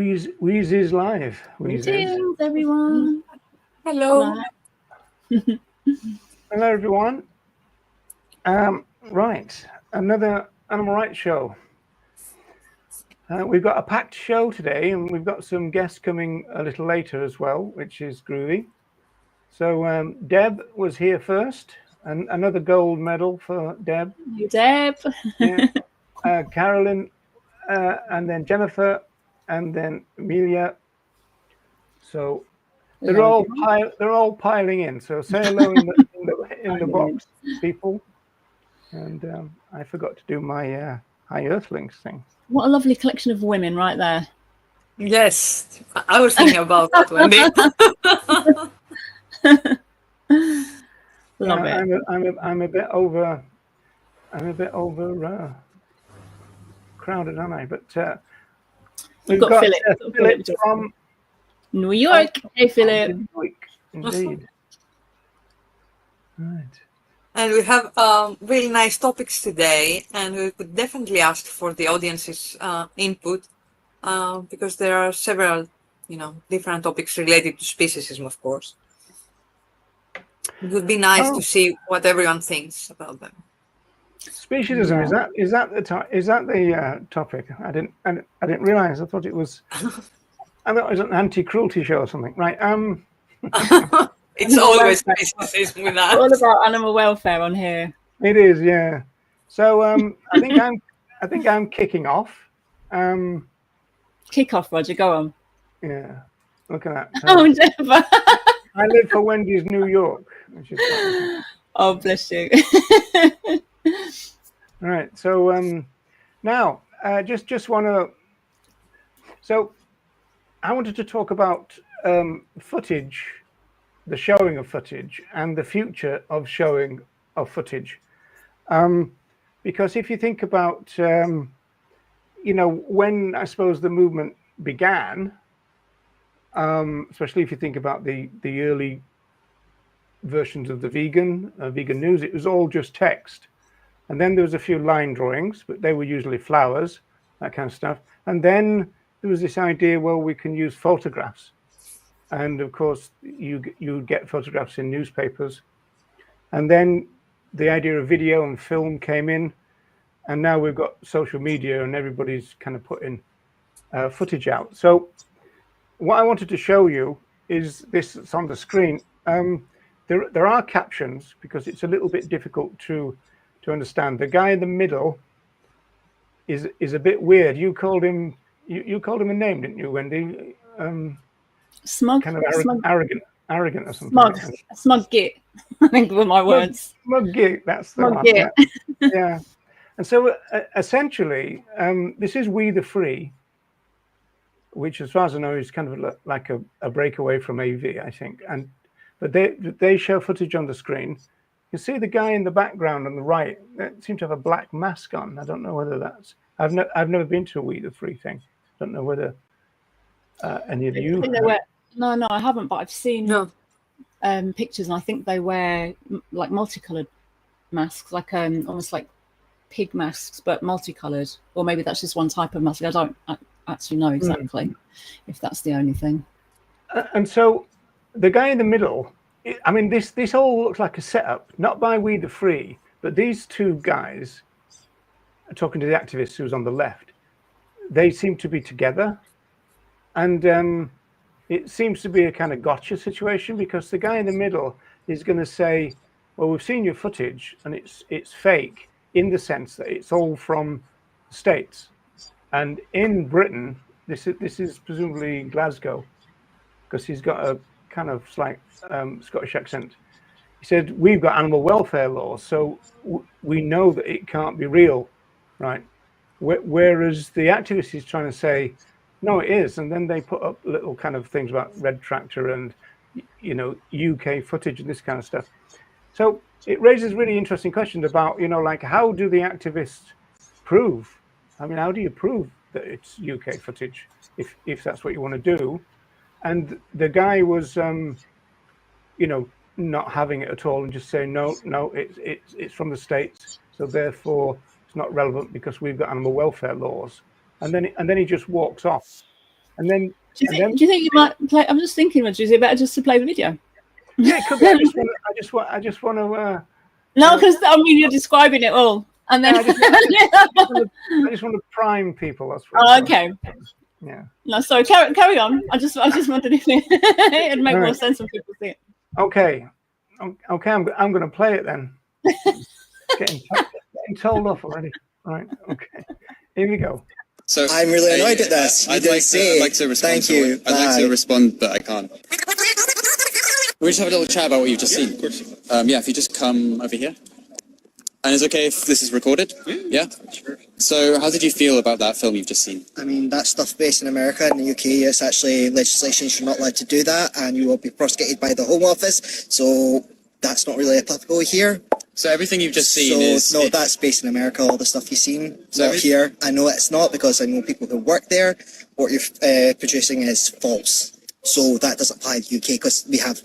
Wheeze is live. Greetings, everyone. Hello. Hello, everyone. Right, another animal rights show. We've got a packed show today, and we've got some guests coming a little later as well, which is groovy. So Deb was here first, and another gold medal for Deb. You, Deb. Yeah. Carolyn, and then Jennifer, and then Amelia. So they're all piling in. So say hello in the box, people. And I forgot to do my High Earthlings thing. What a lovely collection of women right there. Yes, I was thinking about that, Wendy. Love it. I'm a bit over crowded, aren't I? But we've got Philip from New York. Hey, Philip. Indeed. Right. And we have really nice topics today, and we could definitely ask for the audience's input because there are several, different topics related to speciesism, of course. It would be nice to see what everyone thinks about them. Speciesism, is that the topic? I didn't realize. I thought it was an anti-cruelty show or something. Right. It's always speciesism with that. All about animal welfare on here. It is, yeah. So I think I'm kicking off. Kick off, Roger. Go on. Yeah. Look at that. Oh, never. I live for Wendy's New York. Oh, bless you. All right. So now, just want to. So I wanted to talk about footage, the showing of footage, and the future of showing of footage, because if you think about, when I suppose the movement began, especially if you think about the early versions of the vegan news, it was all just text, and then there was a few line drawings, but they were usually flowers, that kind of stuff, and then there was this idea, well, we can use photographs. And of course, you get photographs in newspapers. And then the idea of video and film came in. And now we've got social media and everybody's kind of putting footage out. So what I wanted to show you is this. It's on the screen. There are captions because it's a little bit difficult to understand. The guy in the middle is a bit weird. You called him a name, didn't you, Wendy? Smug, kind of arrogant or something. Smug git. I think were my words. Smug git. That's the smug one. Git. Yeah. And so essentially, this is We the Free, which, as far as I know, is kind of like a breakaway from AV, I think. But they show footage on the screen. You see the guy in the background on the right. They seem to have a black mask on. I don't know whether that's. I've never been to a We the Free thing. I don't know whether any of you. No, I haven't, but I've seen pictures, and I think they wear like multicolored masks, like almost like pig masks, but multicolored. Or maybe that's just one type of mask. I don't actually know exactly if that's the only thing. And so the guy in the middle, I mean, this all looks like a setup, not by We the Free, but these two guys are talking to the activist who's on the left. They seem to be together, and it seems to be a kind of gotcha situation, because the guy in the middle is going to say, well, we've seen your footage and it's fake, in the sense that it's all from the States. And in Britain, this is presumably Glasgow, because he's got a kind of slight Scottish accent. He said, we've got animal welfare laws, so we know that it can't be real, right? Whereas the activist is trying to say, no, it is. And then they put up little kind of things about Red Tractor and, UK footage and this kind of stuff. So it raises really interesting questions about, like, how do the activists prove? I mean, how do you prove that it's UK footage if that's what you want to do? And the guy was, not having it at all and just saying, no, it's from the States. So therefore, it's not relevant because we've got animal welfare laws. And then he just walks off. And then, do you think you might play? I'm just thinking, is it better just to play the video? Yeah, it could be. I just want to. No, because I mean you're describing it all, and then I just want to prime people. That's what. Oh, okay. Yeah. No, sorry. Carry on. I just wondered if it'd make more sense when people see it. Okay. Okay. I'm going to play it then. getting told off already. Right. Okay. Here we go. So I'm really annoyed at this. I'd like to respond. Thank you. I'd like to respond, but I can't. We'll just have a little chat about what you've just seen. Of course. Yeah, if you just come over here. And it's okay if this is recorded? Yeah? Sure. So how did you feel about that film you've just seen? I mean, that stuff based in America. In the UK, it's actually legislation. You're not allowed to do that, and you will be prosecuted by the Home Office. So that's not really applicable here. So everything you've just seen is... No, that's based in America, all the stuff you've seen. So not here. I know it's not, because I know people who work there. What you're producing is false. So that doesn't apply to the UK, because we have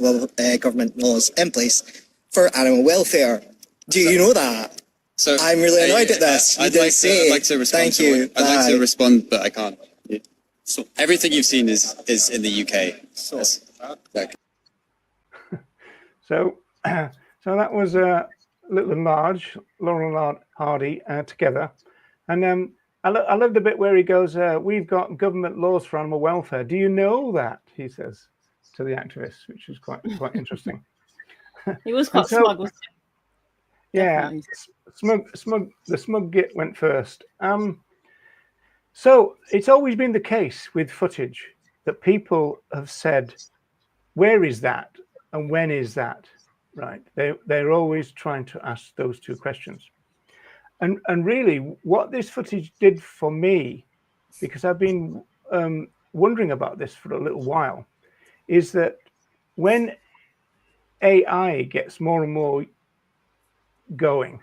government laws in place for animal welfare. Do you know that? So I'm really annoyed at this. I'd like to respond. Thank you. I'd like to respond, but I can't. So everything you've seen is in the UK. So that was Little and Large, Laurel and Hardy together, and I love the bit where he goes, "We've got government laws for animal welfare. Do you know that?" He says to the activists, which is quite interesting. He was quite smug, wasn't he? Yeah, the smug git went first. So it's always been the case with footage that people have said, "Where is that?" and "When is that?" Right? They're always trying to ask those two questions. And really, what this footage did for me, because I've been wondering about this for a little while, is that when AI gets more and more going,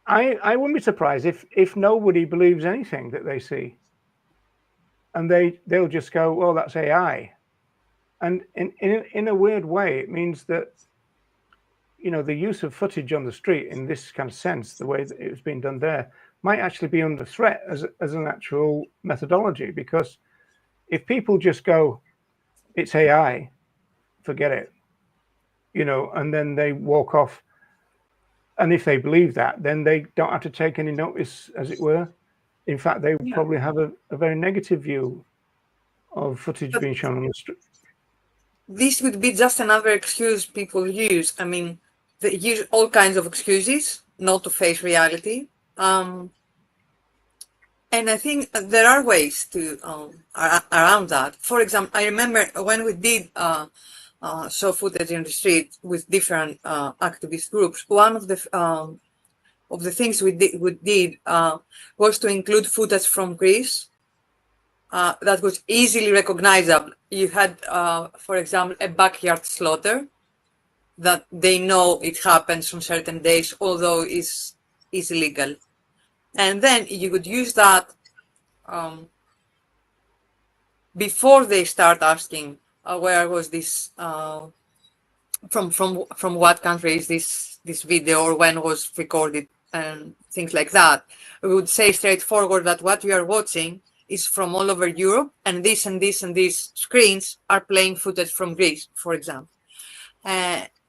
I wouldn't be surprised if nobody believes anything that they see, and they'll just go, "Well, that's AI," and in a weird way, it means that, you know, the use of footage on the street in this kind of sense, the way that it was being done there, might actually be under threat as an actual methodology, because if people just go, "It's AI, forget it," you know, and then they walk off. And if they believe that, then they don't have to take any notice, as it were. In fact, they would probably have a very negative view of footage being shown on the street. This would be just another excuse people use. I mean, they use all kinds of excuses not to face reality. And I think there are ways to around that. For example, I remember when we did show footage in the street with different activist groups, one of the things we did was to include footage from Greece that was easily recognizable. You had, for example, a backyard slaughter that they know it happens on certain days, although it's illegal. And then you could use that before they start asking, where was this, from what country is this video, or when was recorded, and things like that. We would say straightforward that what you are watching is from all over Europe, and this and this and these screens are playing footage from Greece, for example.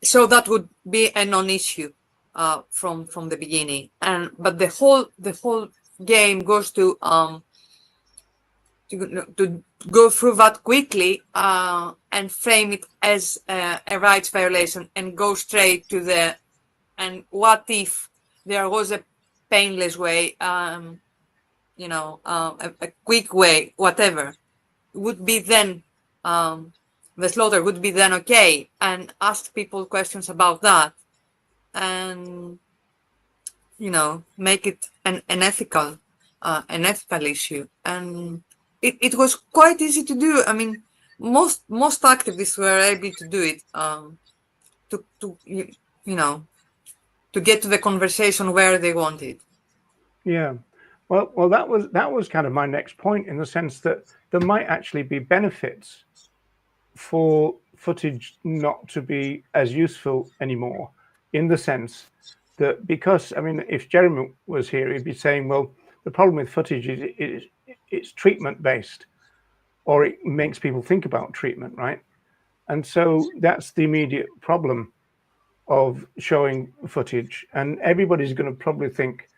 So that would be a non-issue from the beginning. But the whole game goes to go through that quickly and frame it as a rights violation, and go straight to the, and what if there was a painless way, you know, a quick way, whatever, would be then, the slaughter would be then okay, and ask people questions about that, and, you know, make it an ethical issue. And it was quite easy to do. I mean, most activists were able to do it, to you know, to get to the conversation where they wanted. Yeah, well, that was kind of my next point, in the sense that there might actually be benefits for footage not to be as useful anymore, in the sense that, because, I mean, if Jeremy was here, he'd be saying, well, the problem with footage is it's treatment based. or it makes people think about treatment, right? And so that's the immediate problem of showing footage. And everybody's going to probably think,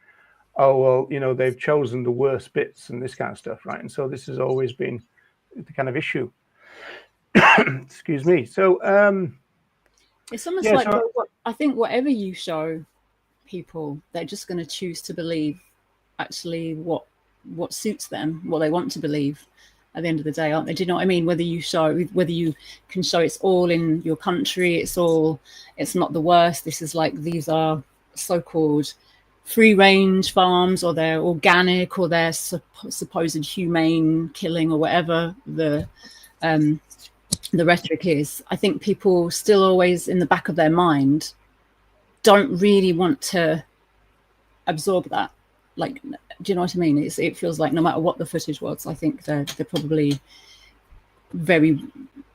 oh, well, you know, they've chosen the worst bits and this kind of stuff, right? And so this has always been the kind of issue. Excuse me. So it's almost yeah, like so, I think whatever you show people, they're just going to choose to believe actually what suits them, what they want to believe at the end of the day, aren't they? Do you know what I mean? Whether you can show it's all in your country, it's not the worst, this is like, these are so-called free range farms, or they're organic, or they're supposed humane killing, or whatever the rhetoric is. I think people still always in the back of their mind don't really want to absorb that. Like, do you know what I mean? It feels like no matter what the footage was, I think they're probably very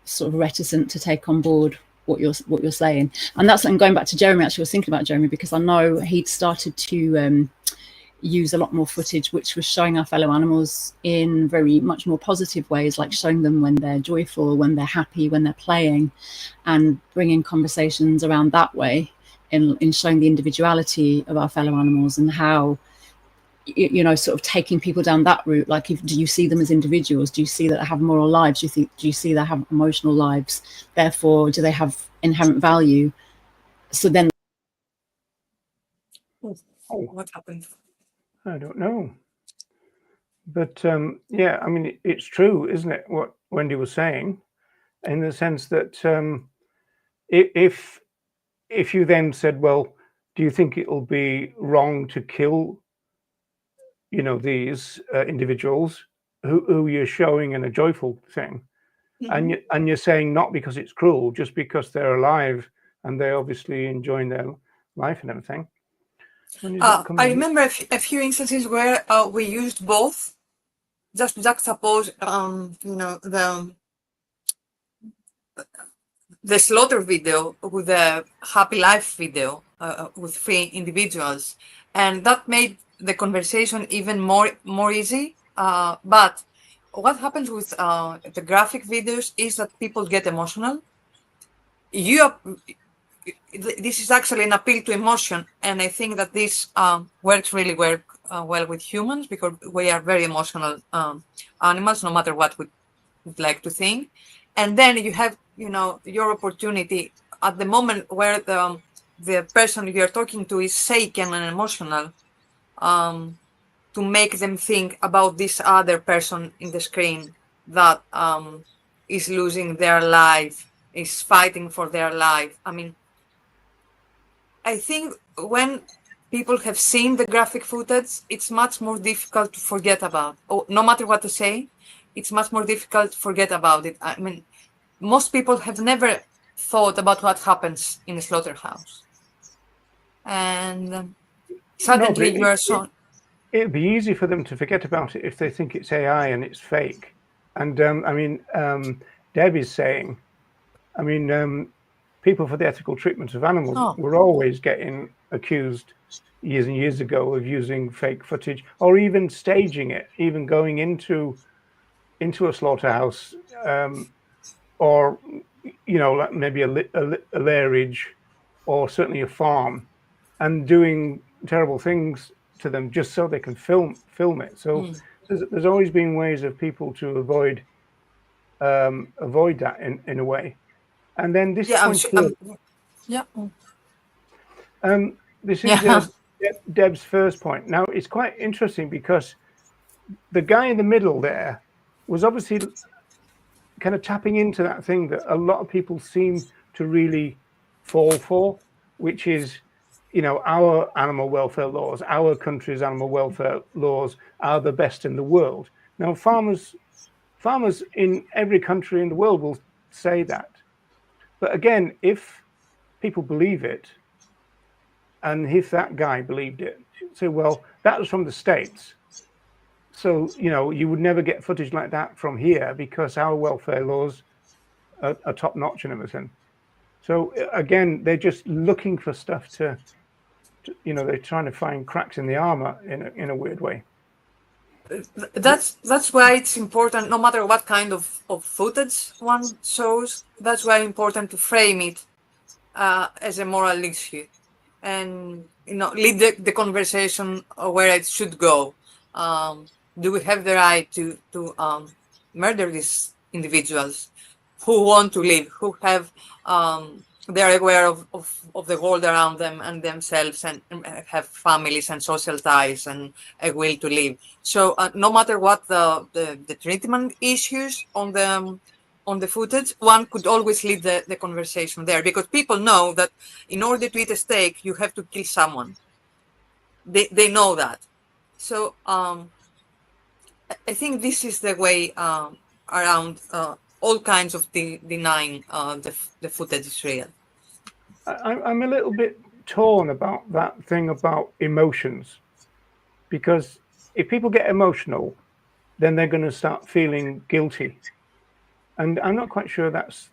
sort of reticent to take on board what you're saying. And that's, and going back to Jeremy, actually I was thinking about Jeremy because I know he'd started to use a lot more footage which was showing our fellow animals in very much more positive ways, like showing them when they're joyful, when they're happy, when they're playing, and bringing conversations around that way in showing the individuality of our fellow animals, and how, you know, sort of taking people down that route. Like, do you see them as individuals? Do you see that they have moral lives? Do you see they have emotional lives? Therefore, do they have inherent value? So then, What happened? I don't know. But yeah, I mean, it's true, isn't it, what Wendy was saying, in the sense that if you then said, well, do you think it'll be wrong to kill, you know, these individuals who you're showing in a joyful thing, and you're saying not because it's cruel, just because they're alive and they're obviously enjoying their life and everything. I remember a few instances where we used both, just to juxtapose, you know, the slaughter video with the happy life video with free individuals, and that made the conversation even more easy. But what happens with the graphic videos is that people get emotional. This is actually an appeal to emotion, and I think that this works really well with humans, because we are very emotional animals, no matter what we would like to think. And then you have, you know, your opportunity at the moment where the person you're talking to is shaken and emotional, to make them think about this other person in the screen that is losing their life, is fighting for their life. I mean, I think when people have seen the graphic footage, it's much more difficult to forget about. No matter what to say, it's much more difficult to forget about it. I mean, most people have never thought about what happens in a slaughterhouse. And suddenly you are so... It'd be easy for them to forget about it if they think it's AI and it's fake. And I mean, Deb is saying, I mean, people for the ethical treatment of animals were always getting accused years and years ago of using fake footage, or even staging it, even going into a slaughterhouse, or, you know, like maybe a lairage, or certainly a farm, and doing terrible things to them just so they can film it. So there's always been ways of people to avoid that in a way. And then this this is Deb's first point. Now, it's quite interesting because the guy in the middle there was obviously kind of tapping into that thing that a lot of people seem to really fall for, which is, you know, our animal welfare laws, our country's animal welfare laws are the best in the world. Now, farmers in every country in the world will say that. But again, if people believe it, and if that guy believed it, say, well, that was from the States. So, you know, you would never get footage like that from here because our welfare laws are top notch and everything. So again, they're just looking for stuff to, you know, they're trying to find cracks in the armor in a weird way. that's why it's important, no matter what kind of footage one shows, that's why it's important to frame it as a moral issue, and lead the conversation where it should go. Do we have the right to murder these individuals who want to live, who have they're aware of the world around them and themselves, and have families and social ties and a will to live. So no matter what the treatment issues on the footage, one could always lead the conversation there, because people know that in order to eat a steak, you have to kill someone. They know that. So I think this is the way around all kinds of denying the footage is real. I'm a little bit torn about that thing about emotions, because if people get emotional, then they're going to start feeling guilty. And I'm not quite sure that's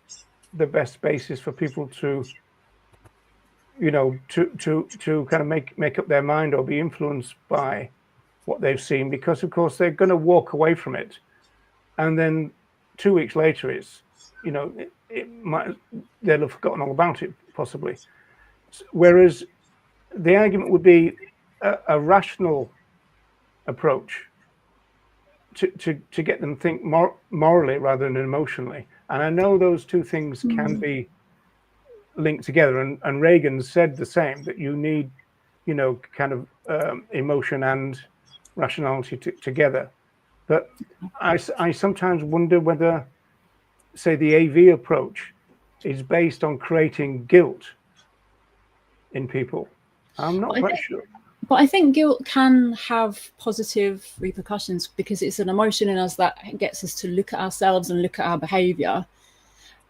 the best basis for people to, to kind of make up their mind or be influenced by what they've seen, because of course they're going to walk away from it, and then 2 weeks later it's, they'll have forgotten all about it possibly. Whereas the argument would be a rational approach to get them think morally rather than emotionally. And I know those two things can be linked together, and Reagan said the same, that you need kind of emotion and rationality together. But I sometimes wonder whether, say, the AV approach is based on creating guilt in people. I'm not quite sure. But I think guilt can have positive repercussions, because it's an emotion in us that gets us to look at ourselves and look at our behavior.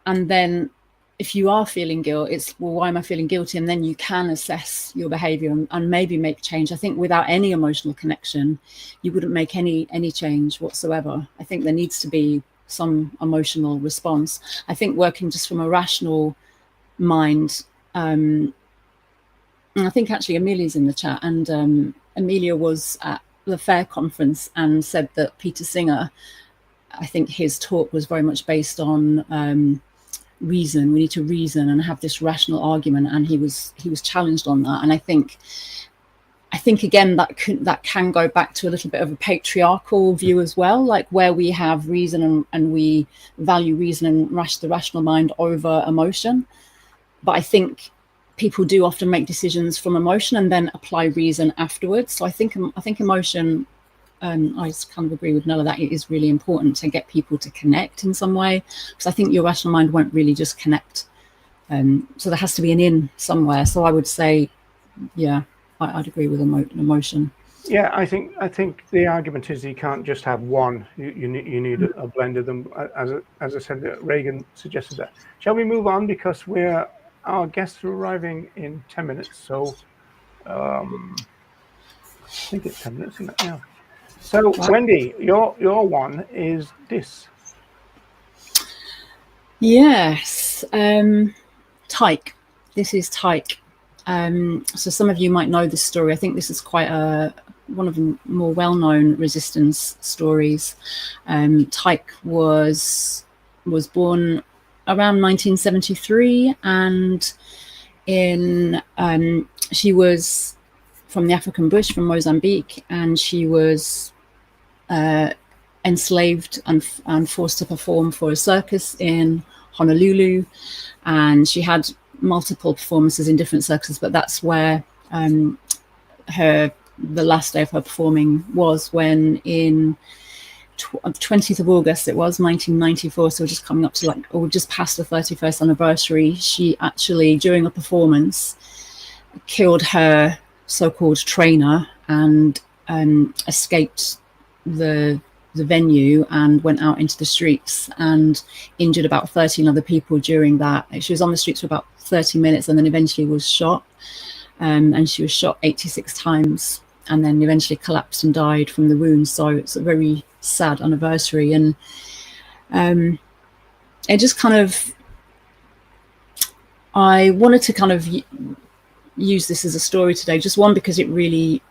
And then if you are feeling guilt, it's, well, why am I feeling guilty? And then you can assess your behavior and maybe make change. I think without any emotional connection, you wouldn't make any change whatsoever. I think there needs to be some emotional response. I think working just from a rational mind, and I think actually Amelia's in the chat, and Amelia was at the FAIR conference and said that Peter Singer, I think his talk was very much based on reason. We need to reason and have this rational argument, and he was challenged on that. And I think again that can go back to a little bit of a patriarchal view as well, like where we have reason and we value reason and the rational mind over emotion. But I think people do often make decisions from emotion and then apply reason afterwards. So I think emotion, I just kind of agree with Nella that it is really important to get people to connect in some way, because I think your rational mind won't really just connect. So there has to be an in somewhere. So I would say, yeah, I'd agree with emotion. Yeah, I think the argument is you can't just have one. You need a blend of them. As I said, Reagan suggested that. Shall we move on, because our guests are arriving in 10 minutes. So I think it's 10 minutes, isn't it? Yeah. So Wendy, your one is this. Yes, Tyke. This is Tyke. So some of you might know this story. I think this is quite one of the more well-known resistance stories. Tyke was born around 1973, and she was from the African bush, from Mozambique, and she was enslaved and forced to perform for a circus in Honolulu, and she had multiple performances in different circuses, but that's where the last day of her performing was, when in 20th of August, it was 1994, so we're just coming up to just past the 31st anniversary, she actually, during a performance, killed her so-called trainer and escaped the venue and went out into the streets and injured about 13 other people during that. She was on the streets for about 30 minutes and then eventually was shot, and she was shot 86 times and then eventually collapsed and died from the wounds. So it's a very sad anniversary, and it just kind of, I wanted to kind of use this as a story today, just one, because it really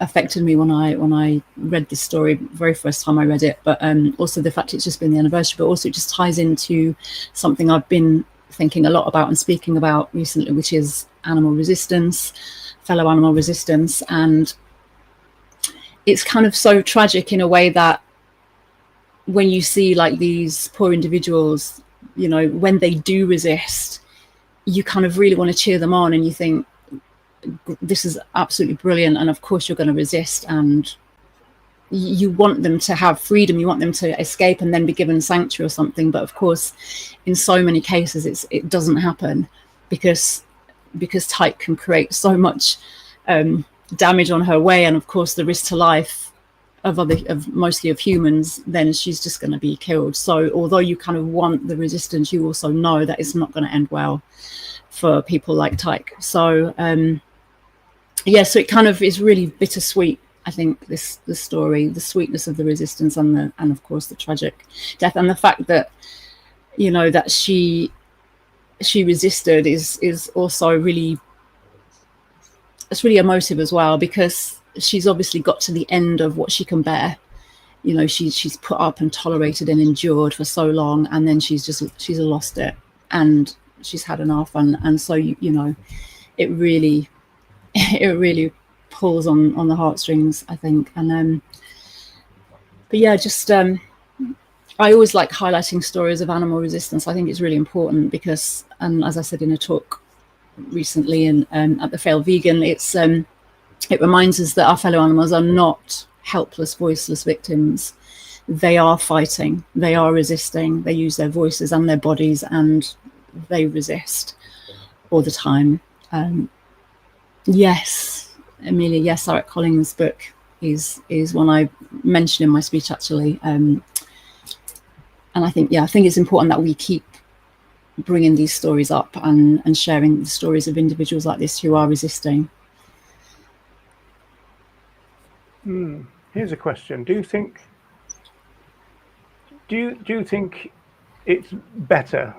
affected me when I read this story, very first time I read it, but also the fact it's just been the anniversary, but also it just ties into something I've been thinking a lot about and speaking about recently, which is animal resistance, fellow animal resistance. And it's kind of so tragic in a way that when you see like these poor individuals, you know, when they do resist, you kind of really want to cheer them on, and you think, this is absolutely brilliant, and of course you're going to resist, and you want them to have freedom, you want them to escape and then be given sanctuary or something. But of course in so many cases it doesn't happen, because Tyke can create so much damage on her way, and of course the risk to life of mostly of humans, then she's just going to be killed. So although you kind of want the resistance, you also know that it's not going to end well for people like Tyke. So yeah, so it kind of is really bittersweet, I think, this story, the sweetness of the resistance and of course the tragic death, and the fact that, you know, that she resisted is also really, it's really emotive as well, because she's obviously got to the end of what she can bear. You know, she's put up and tolerated and endured for so long, and then she's lost it, and she's had enough, and so you know, it really pulls on the heartstrings, I think. And but yeah, just I always like highlighting stories of animal resistance. I think it's really important because, and as I said in a talk recently and at the Failed Vegan, it reminds us that our fellow animals are not helpless, voiceless victims. They are fighting, they are resisting, they use their voices and their bodies, and they resist all the time. Yes, Amelia, yes, Sarah Collins' book is one I mentioned in my speech, actually. And I think, yeah, I think it's important that we keep bringing these stories up and sharing the stories of individuals like this who are resisting. Here's a question: Do you think it's better?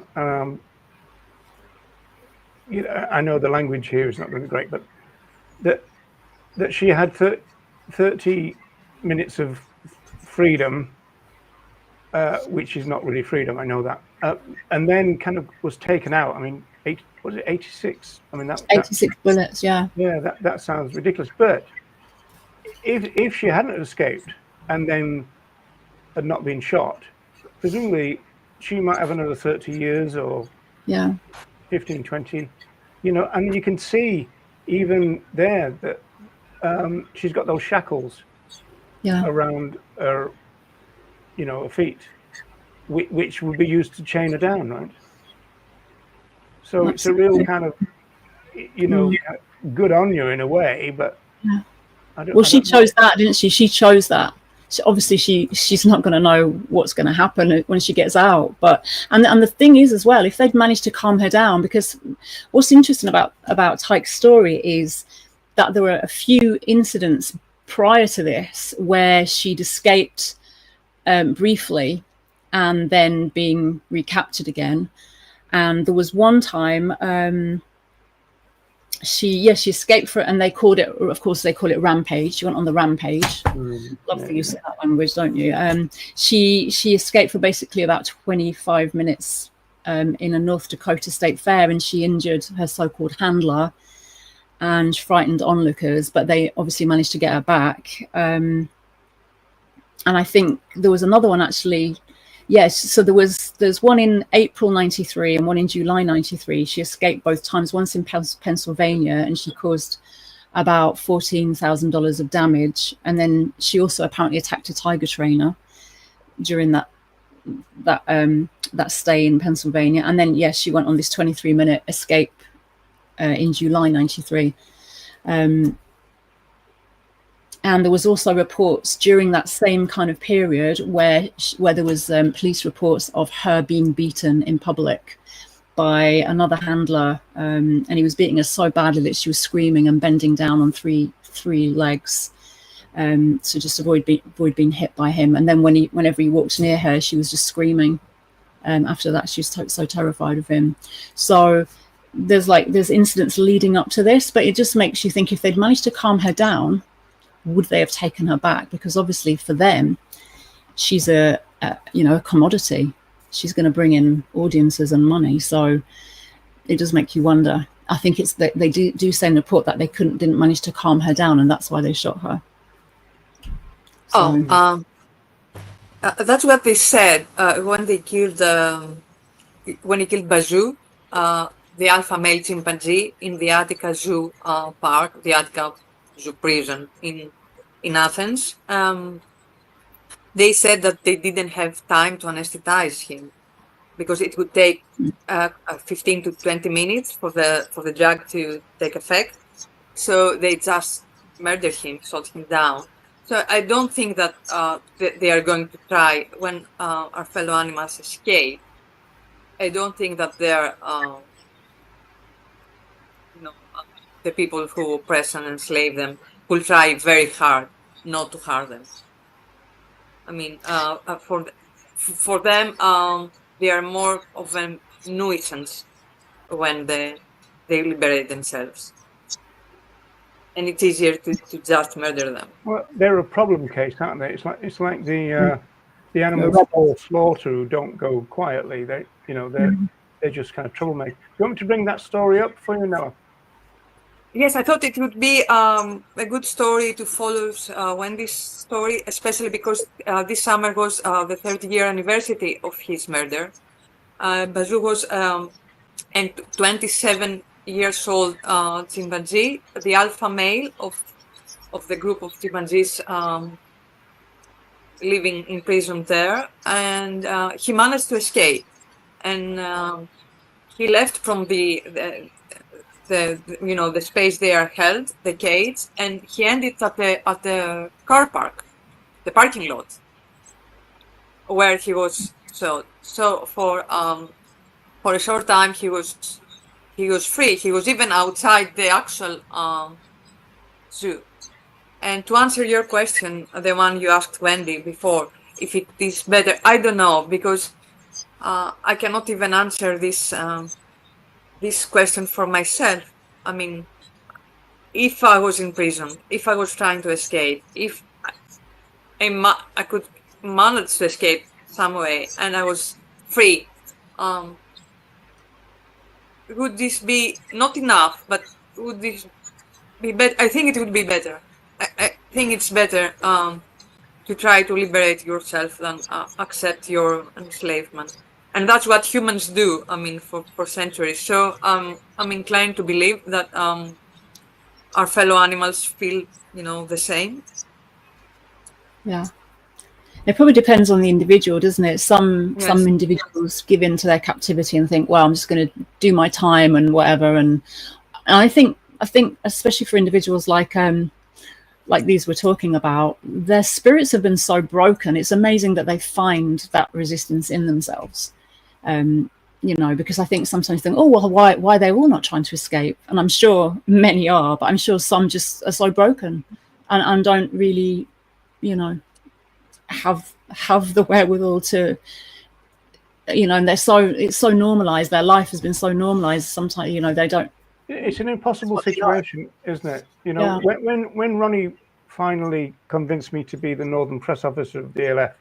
You know, I know the language here is not really great, but that she had 30 minutes of freedom, which is not really freedom, I know that, and then kind of was taken out. I mean, was it 86? I mean, 86 bullets, yeah. Yeah, that sounds ridiculous. But if she hadn't escaped and then had not been shot, presumably she might have another 30 years or 15, 20, you know. And you can see even there that she's got those shackles around her, you know, her feet, which would be used to chain her down, right? So it's a real kind of, you know, good on you in a way, but she chose that, didn't she? She chose that. So obviously she's not going to know what's going to happen when she gets out. But and the thing is as well, if they'd managed to calm her down, because what's interesting about Tyke's story is that there were a few incidents prior to this where she'd escaped briefly and then being recaptured again. And there was one time she escaped for it, and they called it, of course they call it rampage. She went on the rampage. Love the use of that language, don't you? She escaped for basically about 25 minutes in a North Dakota state fair, and she injured her so-called handler and frightened onlookers, but they obviously managed to get her back. And I think there was another one actually. Yes, so there's one in April 93 and one in July 93. She escaped both times, once in Pennsylvania, and she caused about $14,000 of damage. And then she also apparently attacked a tiger trainer during that stay in Pennsylvania. And then she went on this 23-minute escape in July 93. And there was also reports during that same kind of period where there was police reports of her being beaten in public by another handler, and he was beating her so badly that she was screaming and bending down on three legs, to just avoid being hit by him. And then whenever he walked near her, she was just screaming. After that, she was so terrified of him. So there's incidents leading up to this, but it just makes you think if they'd managed to calm her down, would they have taken her back? Because obviously for them, she's a commodity. She's going to bring in audiences and money. So it does make you wonder. I think it's that they do say in the report that they didn't manage to calm her down, and that's why they shot her. So, that's what they said when they killed Bazou, the alpha male chimpanzee, in the Attica Zoo park, the Attica Zoo prison in Athens. They said that they didn't have time to anesthetize him because it would take 15 to 20 minutes for the drug to take effect. So they just murdered him, shot him down. So I don't think that they are going to try when our fellow animals escape. I don't think that they're the people who oppress and enslave them will try very hard not to harm them. I mean, for them, they are more of a nuisance when they liberate themselves, and it's easier to just murder them. Well, they're a problem case, aren't they? It's like the animals for slaughter who don't go quietly. They're just kind of troublemakers. Do you want me to bring that story up for you, Noah? Yes, I thought it would be a good story to follow Wendy's story, especially because this summer was the 30-year anniversary of his murder. Bazou was a 27-year-old chimpanzee, the alpha male of the group of chimpanzees living in prison there, and he managed to escape, and he left from the space they are held, the cage, and he ended at the car park, the parking lot, where he was shot. So for a short time he was free. He was even outside the actual zoo. And to answer your question, the one you asked Wendy before, if it is better, I don't know, because I cannot even answer this question for myself. I mean, if I was in prison, if I was trying to escape, if I could manage to escape some way and I was free, would this be not enough, but would this be better? I think it would be better. I think it's better to try to liberate yourself than accept your enslavement. And that's what humans do, I mean, for centuries. So I'm inclined to believe that our fellow animals feel, the same. Yeah. It probably depends on the individual, doesn't it? Some individuals give in to their captivity and think, well, I'm just going to do my time and whatever. And I think especially for individuals like these we're talking about, their spirits have been so broken. It's amazing that they find that resistance in themselves. Because I think sometimes think, oh, well, why are they all not trying to escape? And I'm sure many are, but I'm sure some just are so broken and don't really, have the wherewithal to, and it's so normalized. Their life has been so normalized. Sometimes, they don't. It's an impossible situation, isn't it? Yeah. When Ronnie finally convinced me to be the Northern Press Officer of the ALF,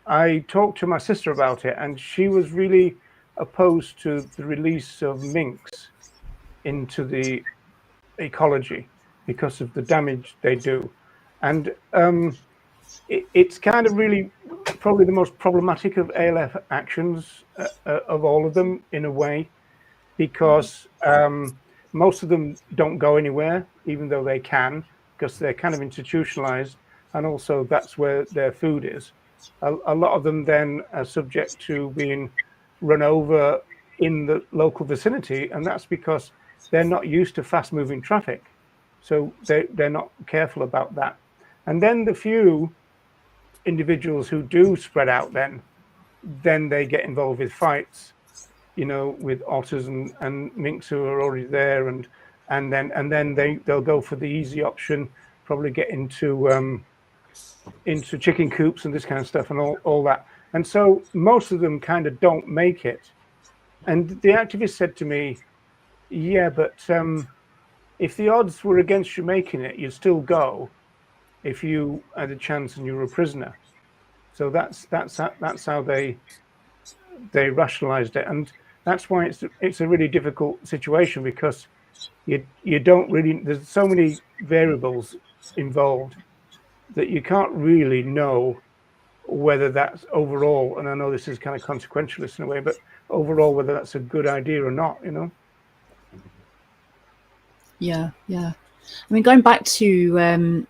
I talked to my sister about it, and she was really opposed to the release of minks into the ecology because of the damage they do. And it's kind of really probably the most problematic of ALF actions of all of them in a way, because most of them don't go anywhere, even though they can, because they're kind of institutionalized, and also that's where their food is. A lot of them then are subject to being run over in the local vicinity, and that's because they're not used to fast-moving traffic. So they're not careful about that. And then the few individuals who do spread out, then they get involved with fights, with otters and minks who are already there, and then they'll go for the easy option, probably get into chicken coops and this kind of stuff and all that. And so most of them kind of don't make it. And the activist said to me, yeah, but if the odds were against you making it, you'd still go if you had a chance and you were a prisoner. So that's how they rationalized it, and that's why it's a really difficult situation, because you don't really, there's so many variables involved that you can't really know whether that's overall, and I know this is kind of consequentialist in a way, but overall whether that's a good idea or not, you know. Yeah. I mean, going back to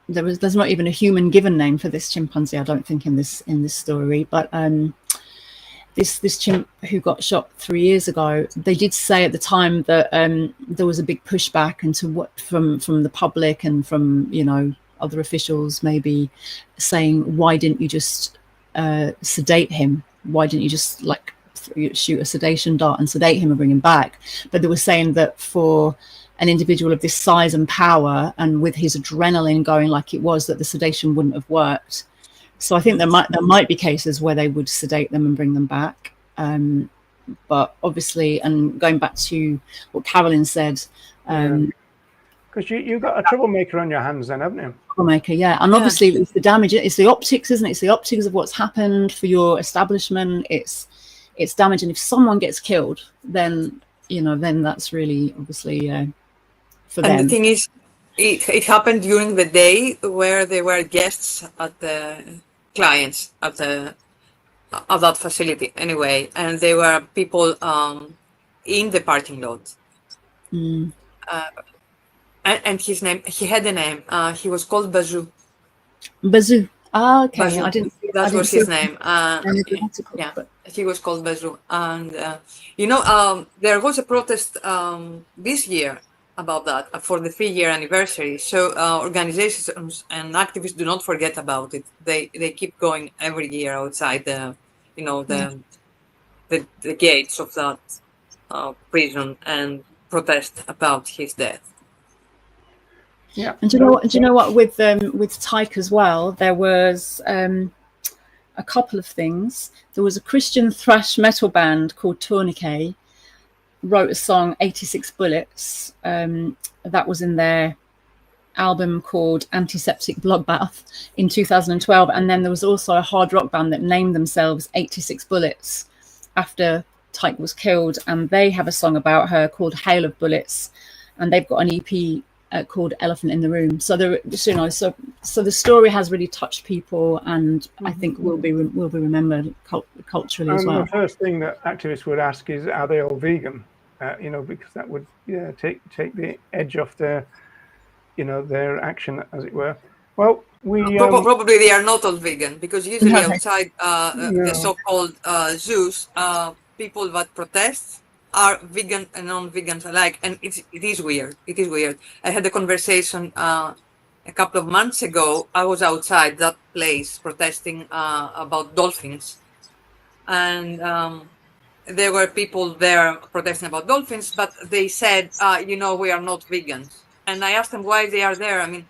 there's not even a human given name for this chimpanzee, I don't think, in this story, but this chimp who got shot 3 years ago, they did say at the time that there was a big pushback into what from the public and from, you know, other officials maybe saying, why didn't you just sedate him? Why didn't you just like shoot a sedation dart and sedate him and bring him back? But they were saying that for an individual of this size and power, and with his adrenaline going like it was, that the sedation wouldn't have worked. So I think there might be cases where they would sedate them and bring them back. But obviously, and going back to what Carolyn said, because you've got a troublemaker on your hands then, haven't you? Troublemaker, yeah. And obviously it's the damage, it's the optics, isn't it? It's the optics of what's happened for your establishment. It's damage. And if someone gets killed, then, you know, then that's really obviously for them. And the thing is, it happened during the day where they were guests at the clients at that facility anyway, and there were people in the parking lot. And his name, he had a name. He was called Bazoo. Bazoo. Ah, okay. Bazoo. I didn't. That was his name. Yeah, but he was called Bazoo. And you know, there was a protest this year about that for the 3-year anniversary. So organizations and activists do not forget about it. They keep going every year outside the, you know, the gates of that prison and protest about his death. Yeah. And do you know what? With Tyke as well, there was a couple of things. There was a Christian thrash metal band called Tourniquet, wrote a song, 86 Bullets, that was in their album called Antiseptic Bloodbath in 2012. And then there was also a hard rock band that named themselves 86 Bullets after Tyke was killed, and they have a song about her called Hail of Bullets, and they've got an EP called Elephant in the Room. So there, you know, so the story has really touched people, and I think will be remembered culturally as well. And the first thing that activists would ask is, are they all vegan? You know, because that would take the edge off their, you know, their action, as it were. Well, probably they are not all vegan, because usually outside the so-called zoos, people that protest are vegan and non-vegans alike, and it is weird. It is weird. I had a conversation a couple of months ago. I was outside that place protesting about dolphins, and there were people there protesting about dolphins, but they said, you know, we are not vegans. And I asked them why they are there. I mean,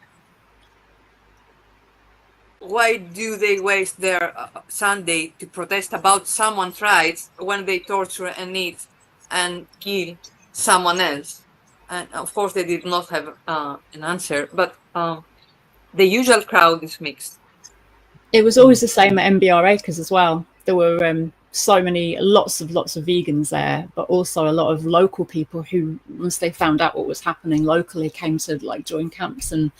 why do they waste their Sunday to protest about someone's rights when they torture and eat and kill someone else? And of course, they did not have an answer, but the usual crowd is mixed. It was always the same at MBR Acres as well. There were lots of vegans there, but also a lot of local people who, once they found out what was happening locally, came to like join camps and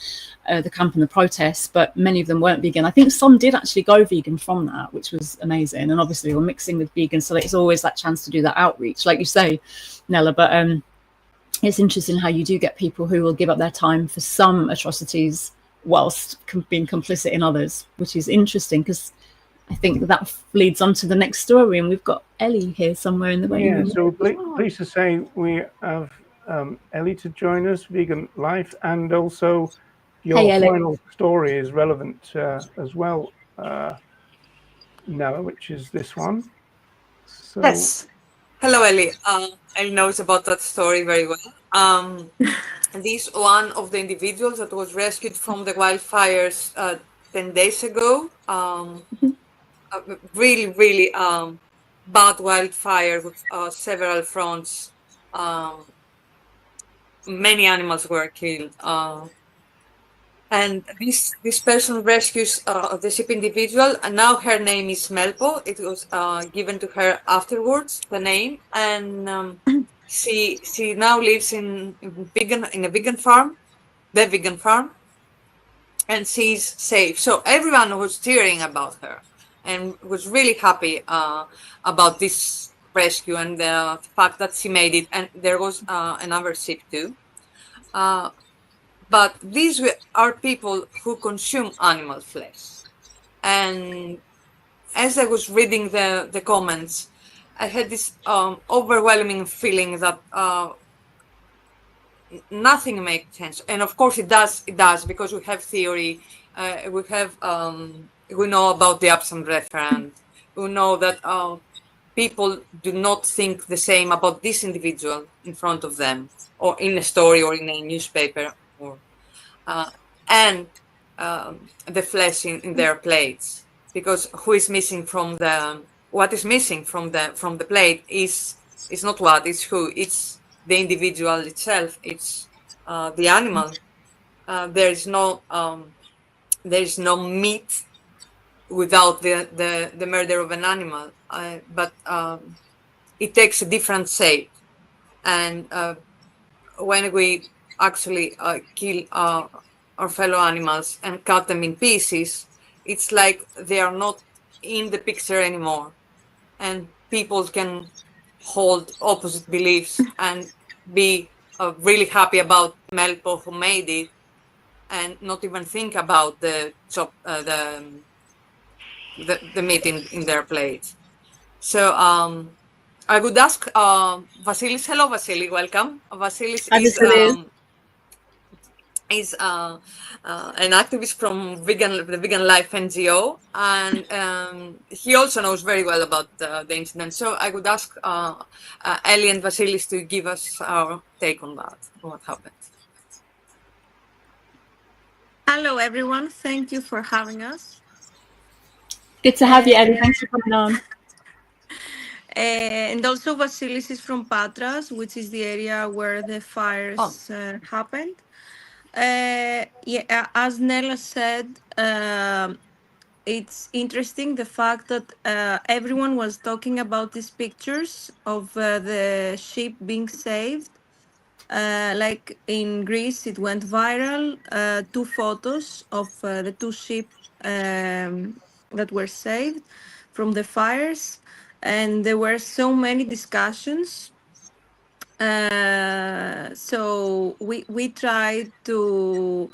the camp and the protests. But many of them weren't vegan. I think some did actually go vegan from that, which was amazing. And obviously we're mixing with vegans, so it's always that chance to do that outreach, like you say, Nella. But it's interesting how you do get people who will give up their time for some atrocities whilst being complicit in others, which is interesting, because I think that leads on to the next story, and we've got Elli here somewhere in the way. Yeah, so pleased to say we have Elli to join us, Vegan Life, and also your final story is relevant as well, Nella, which is this one. So... Yes. Hello, Elli. Elli knows about that story very well. This one of the individuals that was rescued from the wildfires 10 days ago. Really bad wildfire with several fronts many animals were killed. And this person rescues the sheep individual, and now her name is Melpo. It was given to her afterwards, the name, and she now lives in a vegan farm, the vegan farm, and she's safe. So everyone was cheering about her and was really happy about this rescue and the fact that she made it. And there was another sheep too. But these are people who consume animal flesh. And as I was reading the comments, I had this overwhelming feeling that nothing makes sense. And of course it does, because we have theory, we know about the absent referent, we know that people do not think the same about this individual in front of them, or in a story, or in a newspaper, or and the flesh in their plates, because what is missing from the plate is not what, it's who, it's the individual itself, it's the animal. There is no meat without the murder of an animal, but it takes a different shape. And when we actually kill our fellow animals and cut them in pieces, it's like they are not in the picture anymore, and people can hold opposite beliefs and be really happy about Melpo who made it, and not even think about the meat in their plate. So I would ask Vasilis. Hello, Vasili. Welcome. Vasilis is an activist from the Vegan Life NGO, and he also knows very well about the incident. So I would ask Elli and Vasilis to give us our take on that, what happened. Hello, everyone. Thank you for having us. Good to have you, Elli. Thanks for coming on. And also, Vasilis is from Patras, which is the area where the fires happened. Yeah, as Nella said, it's interesting the fact that everyone was talking about these pictures of the sheep being saved. Like in Greece, it went viral. 2 photos of the 2 sheep that were saved from the fires, and there were so many discussions. So we tried to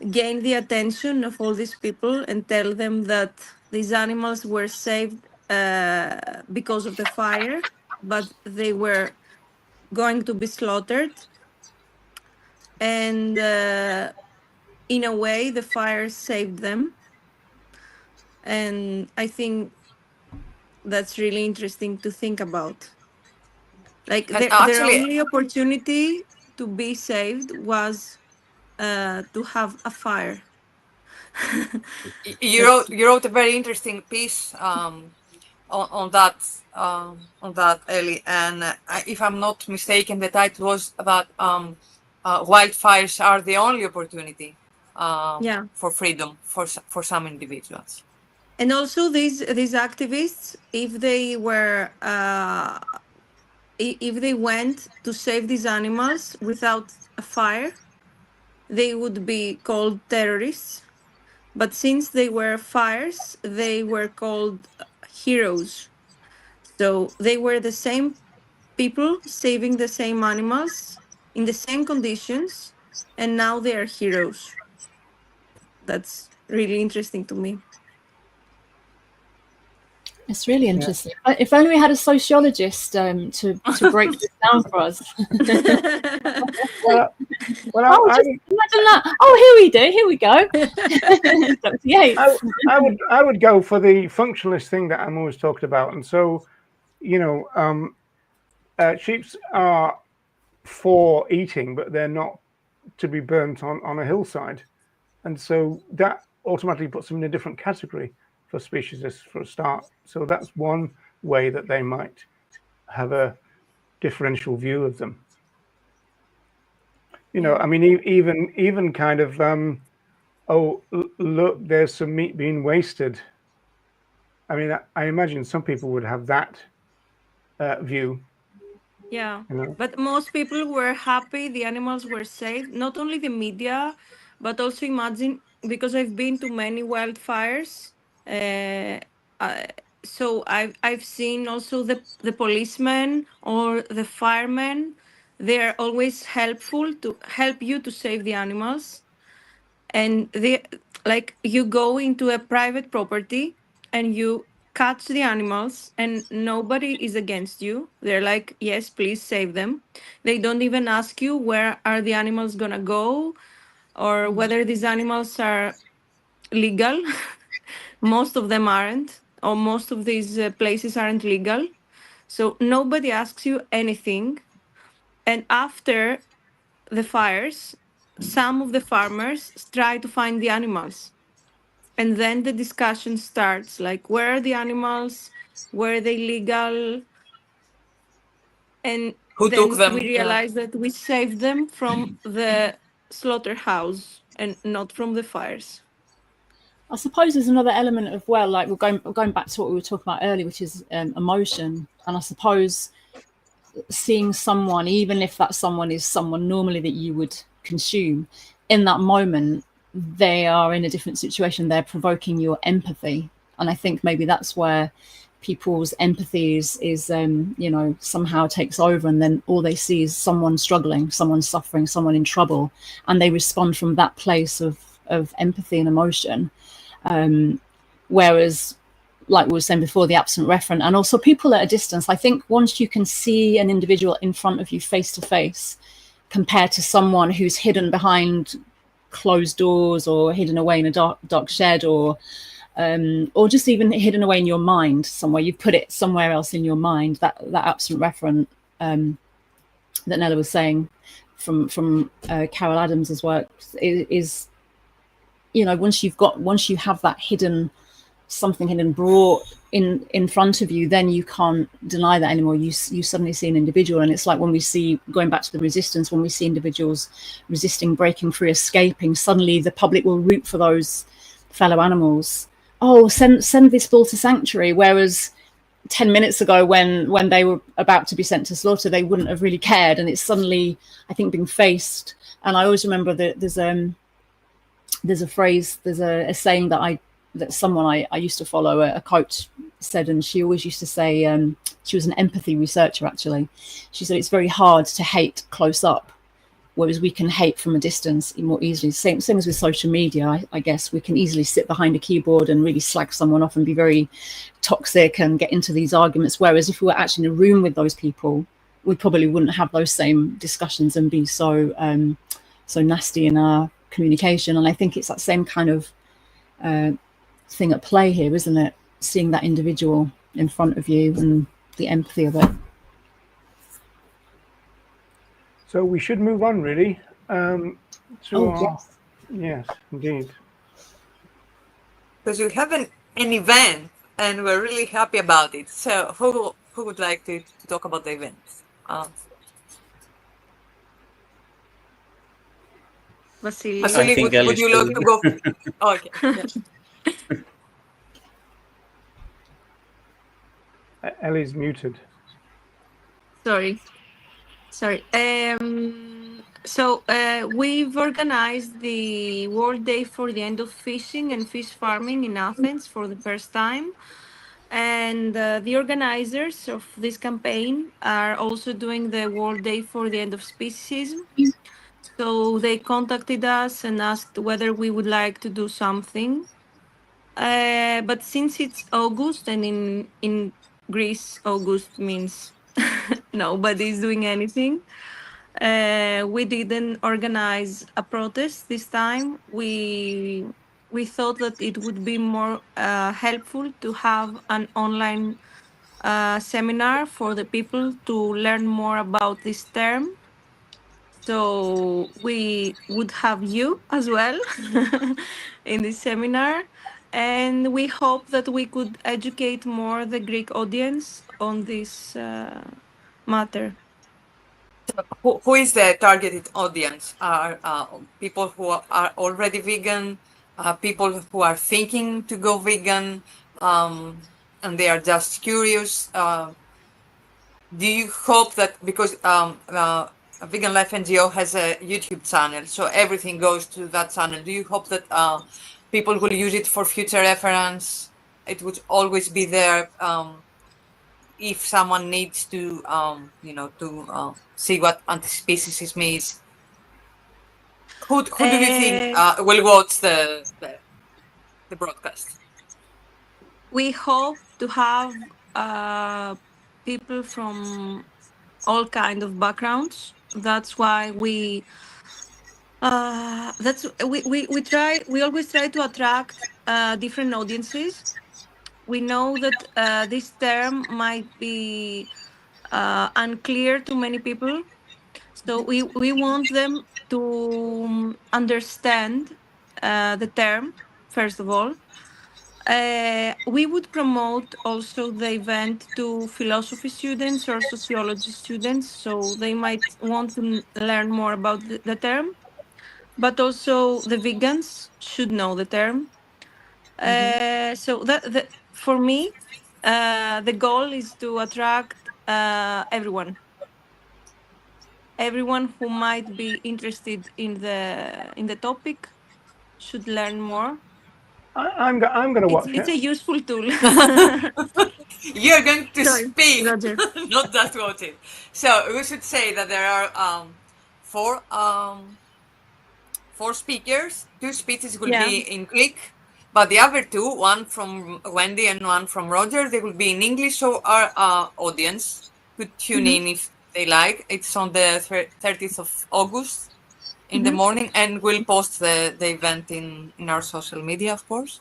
gain the attention of all these people and tell them that these animals were saved because of the fire, but they were going to be slaughtered. And in a way, the fire saved them. And I think that's really interesting to think about. Like their only opportunity to be saved was to have a fire. You wrote a very interesting piece on that, Elli, and if I'm not mistaken, the title was that wildfires are the only opportunity for freedom for some individuals. And also these activists, if they went to save these animals without a fire, they would be called terrorists. But since they were fires, they were called heroes. So they were the same people saving the same animals in the same conditions, and now they are heroes. That's really interesting to me. It's really interesting. Yeah. If only we had a sociologist to break this down for us. Imagine that. Oh, here we go. I would go for the functionalist thing that I'm always talking about. And so, you know, sheep are for eating, but they're not to be burnt on a hillside. And so that automatically puts them in a different category for speciesists for a start. So that's one way that they might have a differential view of them. You know, I mean, even kind of, oh, look, there's some meat being wasted. I mean, I imagine some people would have that view. Yeah, You know? but most people were happy the animals were safe. Not only the media, but also imagine, because I've been to many wildfires. Uh, so I've seen also the policemen or the firemen. They are always helpful to help you to save the animals. And they, like, you go into a private property and you catch the animals and nobody is against you. They're like, yes, please save them. They don't even ask you where are the animals gonna go or whether these animals are legal. Most of them aren't, or most of these places aren't legal. So nobody asks you anything. And after the fires, some of the farmers try to find the animals. And then the discussion starts, like, where are the animals? Were they legal? And Who took then them? we Yeah. realize that we saved them from the slaughterhouse and not from the fires. I suppose there's another element of, well, like we're going back to what we were talking about earlier, which is emotion. And I suppose seeing someone, even if that someone is someone normally that you would consume, in that moment, they are in a different situation. They're provoking your empathy. And I think maybe that's where people's empathy is you know, somehow takes over, and then all they see is someone struggling, someone suffering, someone in trouble, and they respond from that place of empathy and emotion. Whereas, like we were saying before, the absent referent, and also people at a distance, I think once you can see an individual in front of you face to face, compared to someone who's hidden behind closed doors or hidden away in a dark shed, or just even hidden away in your mind somewhere, you've put it somewhere else in your mind, that absent referent that Nella was saying from Carol Adams's work is, you know, once you have that something hidden brought in front of you, then you can't deny that anymore. You suddenly see an individual, and it's like when we see, going back to the resistance, when we see individuals resisting, breaking free, escaping, suddenly the public will root for those fellow animals. Oh, send this bull to sanctuary, whereas 10 minutes ago when they were about to be sent to slaughter, they wouldn't have really cared. And it's suddenly, I think, being faced. And I always remember that there's a phrase, there's a saying that someone I used to follow, a coach, said, and she always used to say, she was an empathy researcher actually. She said it's very hard to hate close up, whereas we can hate from a distance more easily. Same as with social media, I guess. We can easily sit behind a keyboard and really slag someone off and be very toxic and get into these arguments. Whereas if we were actually in a room with those people, we probably wouldn't have those same discussions and be so nasty in our communication. And I think it's that same kind of thing at play here, isn't it? Seeing that individual in front of you and the empathy of it. So we should move on, really. Yes, indeed. Because we have an event and we're really happy about it. So who would like to talk about the event? Vasily, would you like to go? Oh, okay. Yeah. Elli's muted. Sorry. So we've organized the World Day for the End of Fishing and Fish Farming in Athens for the first time. And the organizers of this campaign are also doing the World Day for the End of Speciesism. So they contacted us and asked whether we would like to do something. But since it's August, and in Greece, August means nobody's doing anything, we didn't organize a protest this time. We thought that it would be more helpful to have an online seminar for the people to learn more about this term. So we would have you as well in this seminar. And we hope that we could educate more the Greek audience on this matter. Who is the targeted audience? Are people who are already vegan, people who are thinking to go vegan, and they are just curious? Do you hope that, because Vegan Life NGO has a YouTube channel, so everything goes to that channel, do you hope that people will use it for future reference? It would always be there if someone needs to, to see what anti-speciesism is. Who do you think will watch the broadcast? We hope to have people from all kind of backgrounds. That's why we always try to attract different audiences. We know that this term might be unclear to many people, so we want them to understand the term first of all. We would promote also the event to philosophy students or sociology students, so they might want to learn more about the term. But also the vegans should know the term. So for me, the goal is to attract everyone. Everyone who might be interested in the topic should learn more. I'm going to watch It's it. a useful tool. You're going to Sorry, speak, Roger. not just watch it. So we should say that there are four speakers. Two speeches will Yeah. be in Greek, but the other two, one from Wendy and one from Roger, they will be in English. So our audience could tune in if they like. It's on the 30th of August in the morning, and we'll post the event in our social media, of course.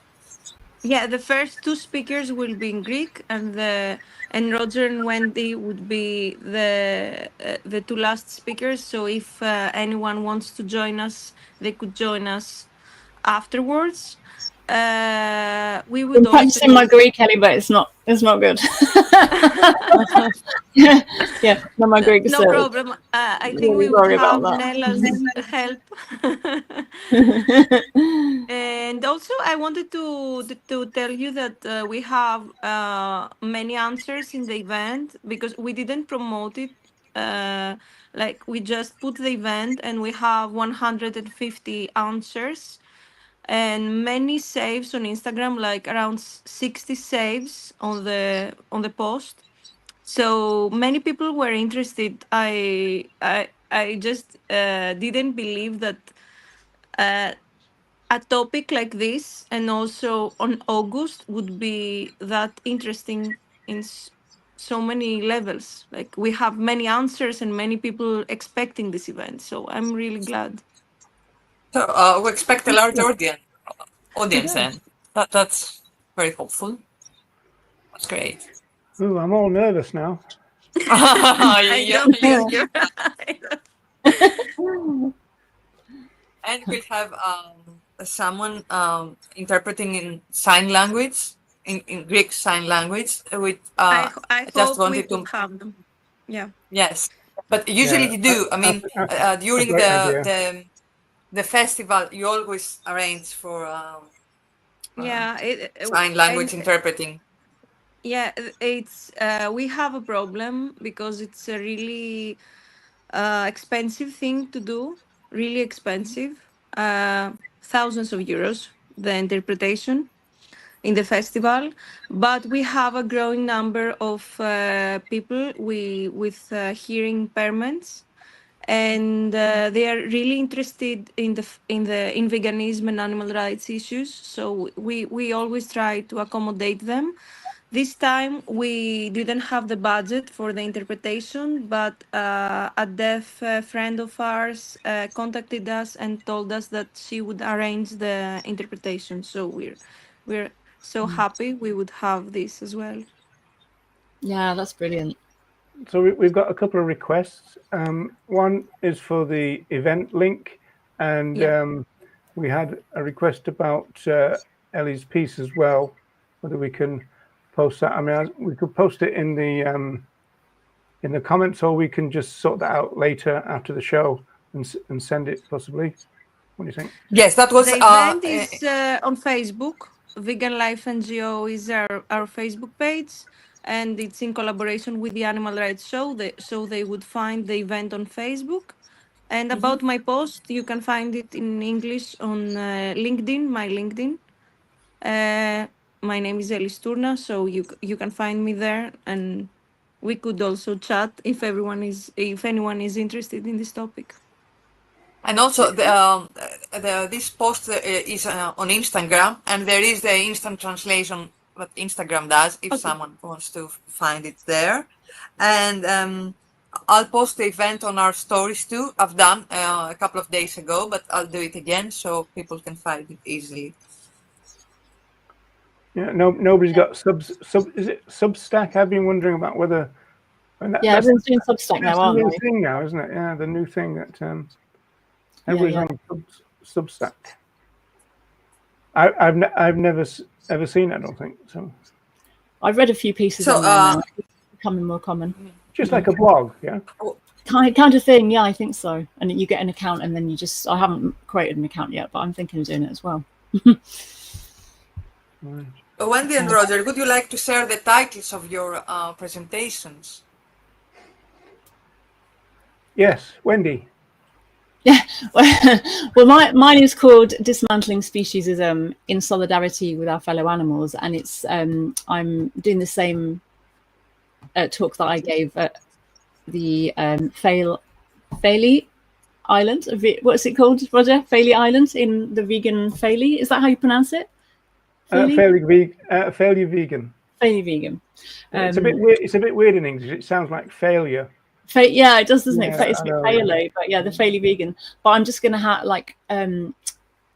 Yeah, the first two speakers will be in Greek, and Roger and Wendy would be the two last speakers. So if anyone wants to join us, they could join us afterwards. We would I'm practicing also my Greek, Ellie, but it's not good. yeah, no, my Greek is no problem. I think really we would sorry about have that. Nella's help. And also, I wanted to tell you that we have many answers in the event because we didn't promote it. Like we just put the event, and we have 150 answers and many saves on Instagram, like around 60 saves on the post. So many people were interested. I just didn't believe that a topic like this, and also on August, would be that interesting in so many levels. Like we have many answers and many people expecting this event. So I'm really glad. So we expect a large audience Yeah. then. That's very hopeful. That's great. Ooh, I'm all nervous now. I Yeah, don't yeah. think you're right. And we'll have someone interpreting in sign language, in Greek sign language. With I just hope we wanted could to, have them. Yeah. yes, but usually Yeah, you do. I mean, that's a during great idea. the festival, you always arrange for Yeah. sign language interpreting. Yeah, it's we have a problem because it's a really expensive thing to do, really expensive, thousands of euros, the interpretation in the festival. But we have a growing number of people with hearing impairments, and they are really interested in veganism and animal rights issues. So we always try to accommodate them. This time we didn't have the budget for the interpretation, but a deaf friend of ours contacted us and told us that she would arrange the interpretation. So we're so happy we would have this as well. Yeah, that's brilliant. So we've got a couple of requests. One is for the event link, and Yeah. we had a request about Elli's piece as well, whether we can post that. I mean, we could post it in in the comments, or we can just sort that out later after the show and send it possibly. What do you think? Yes, that was The event is on Facebook. Vegan Life NGO is our Facebook page, and it's in collaboration with the Animal Rights Show. So they would find the event on Facebook. And about my post, you can find it in English on LinkedIn, my LinkedIn. My name is Elli Stourna, so you can find me there, and we could also chat if anyone is interested in this topic. And also, this post is on Instagram, and there is the instant translation what Instagram does if someone wants to find it there. And I'll post the event on our stories too. I've done a couple of days ago, but I'll do it again so people can find it easily. Yeah, nobody's got is it Substack? I've been wondering about whether. Yeah, everyone's doing Substack now, aren't the new they? thing now, isn't it? Yeah, the new thing that everybody's on Substack. I've never ever seen it, I don't think so. I've read a few pieces on there now. It's becoming more common. Just like a blog, yeah. Kind of thing, yeah, I think so. And you get an account, and then I haven't created an account yet, but I'm thinking of doing it as well. Right. Wendy and Roger, would you like to share the titles of your presentations? Yes, Wendy. Yeah, well, mine is called Dismantling Speciesism in Solidarity with Our Fellow Animals, and it's I'm doing the same talk that I gave at the Fairley Island. What's it called, Roger? Fairley Island in the vegan Fairley. Is that how you pronounce it? Fairly vegan. Fairly vegan. It's a bit weird. It's a bit weird in English. It sounds like failure. Yeah, it does, doesn't it? It's a bit Fairly, but yeah, the Fairly vegan. But I'm just gonna have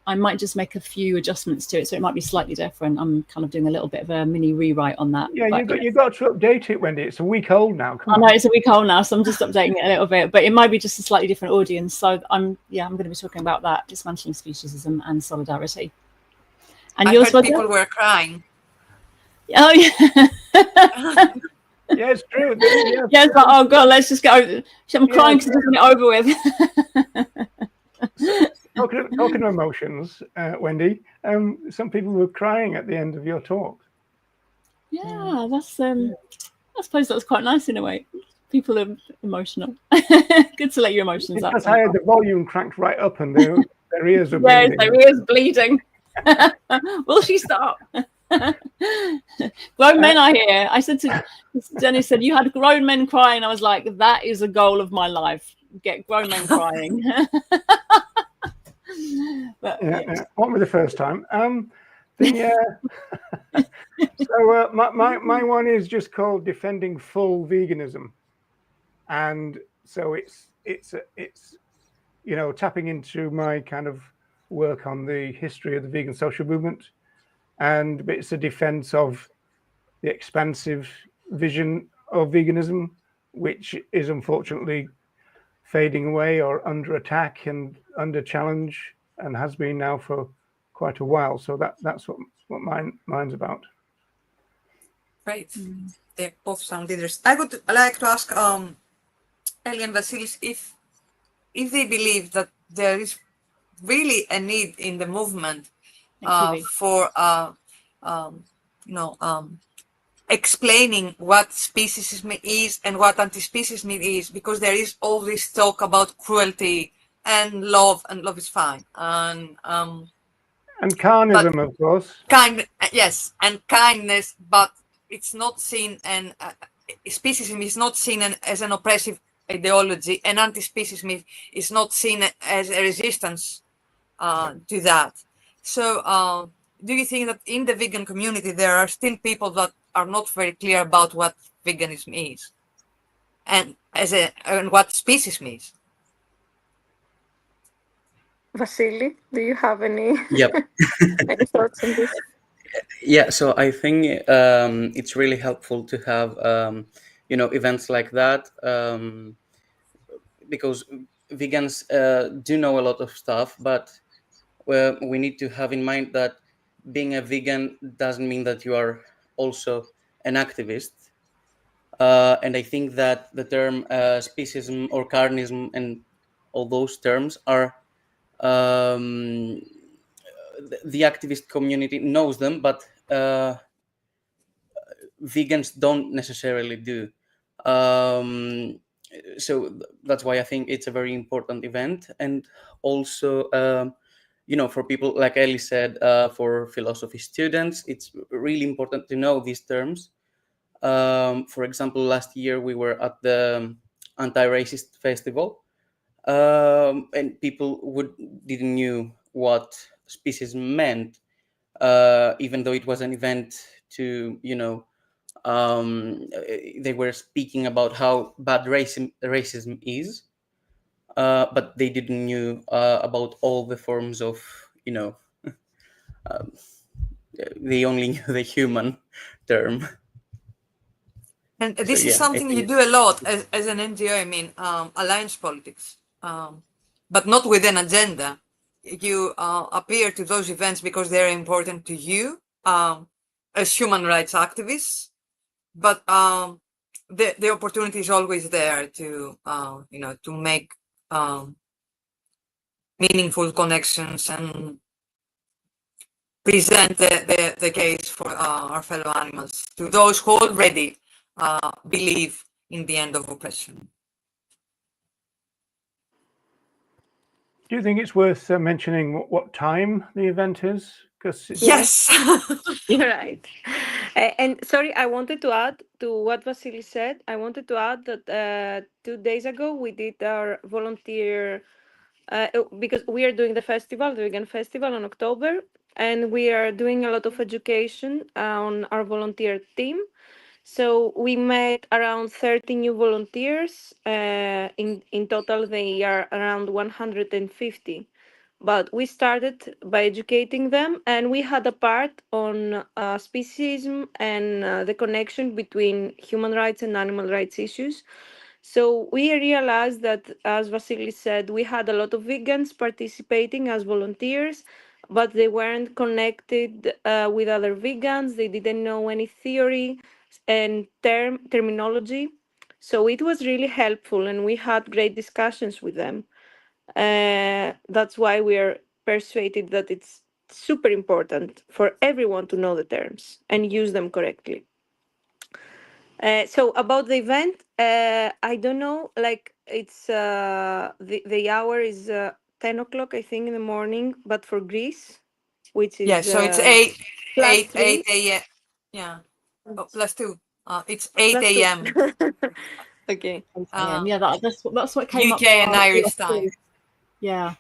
I might just make a few adjustments to it, so it might be slightly different. I'm kind of doing a little bit of a mini rewrite on that. Yeah, you've got to update it, Wendy. It's a week old now. I know it's a week old now, so I'm just updating it a little bit. But it might be just a slightly different audience. So I'm going to be talking about that, dismantling speciesism and solidarity. And yours, heard people were crying. Oh yeah. Yeah, it's true. Yeah, it's like, oh god, let's just go. I'm crying because it's it over with. Talking of emotions, Wendy, some people were crying at the end of your talk. Yeah, that's I suppose that's quite nice in a way. People are emotional. Good to let your emotions out. Because I had the volume cranked right up and their ears are bleeding. Yeah, their ears bleeding. Will she stop? Grown men are here. I said to Jenny, said you had grown men crying. I was like, that is a goal of my life. Get grown men crying. But, yeah. Won't be the first time. So my one is just called Defending Full Veganism, and so it's tapping into my kind of work on the history of the vegan social movement, and it's a defense of the expansive vision of veganism, which is unfortunately fading away or under attack and under challenge, and has been now for quite a while. So that's what mine's about. Great. They both sound interesting. I would like to ask Elli and Vasilis if they believe that there is really a need in the movement for explaining what speciesism is and what anti-speciesism is, because there is all this talk about cruelty and love is fine, and carnism, of course. Yes, and kindness, but it's not seen, and speciesism is not seen as an oppressive ideology, and anti-speciesism is not seen as a resistance to that. So do you think that in the vegan community there are still people that are not very clear about what veganism is and what speciesism is? Vasily, do you have any, Yep. any thoughts on this? Yeah, so I think it's really helpful to have events like that, because vegans do know a lot of stuff, but we need to have in mind that being a vegan doesn't mean that you are also an activist. And I think that the term speciesism or carnism and all those terms are the activist community knows them, but vegans don't necessarily do. So that's why I think it's a very important event. And also, for people, like Elli said, for philosophy students, it's really important to know these terms. For example, last year we were at the anti-racist festival, and people didn't knew what speciesism meant, even though it was an event to, they were speaking about how bad racism is, but they didn't knew about all the forms of, they only knew the human term. And this So, is yeah, something you do a lot as an NGO, I mean, alliance politics, but not with an agenda. You appear to those events because they're important to you as human rights activists, but the opportunity is always there to, to make meaningful connections and present the case for our fellow animals to those who already believe in the end of oppression. Do you think it's worth mentioning what time the event is? Because yes, you're right. And sorry, I wanted to add to what Vasily said. I wanted to add that 2 days ago we did our volunteer because we are doing the festival, the Vegan Festival, in October, and we are doing a lot of education on our volunteer team. So we met around 30 new volunteers. In total, they are around 150. But we started by educating them, and we had a part on speciesism and the connection between human rights and animal rights issues. So we realized that, as Vasily said, we had a lot of vegans participating as volunteers, but they weren't connected with other vegans. They didn't know any theory and terminology. So it was really helpful, and we had great discussions with them. That's why we are persuaded that it's super important for everyone to know the terms and use them correctly. So about the event, I don't know, like it's the hour is 10 o'clock, I think, in the morning, but for Greece, which is so it's 8 +3. a.m. Yeah, +2. It's 8 a.m. Okay. Yeah, that's what came UK up. and Irish time. Yeah.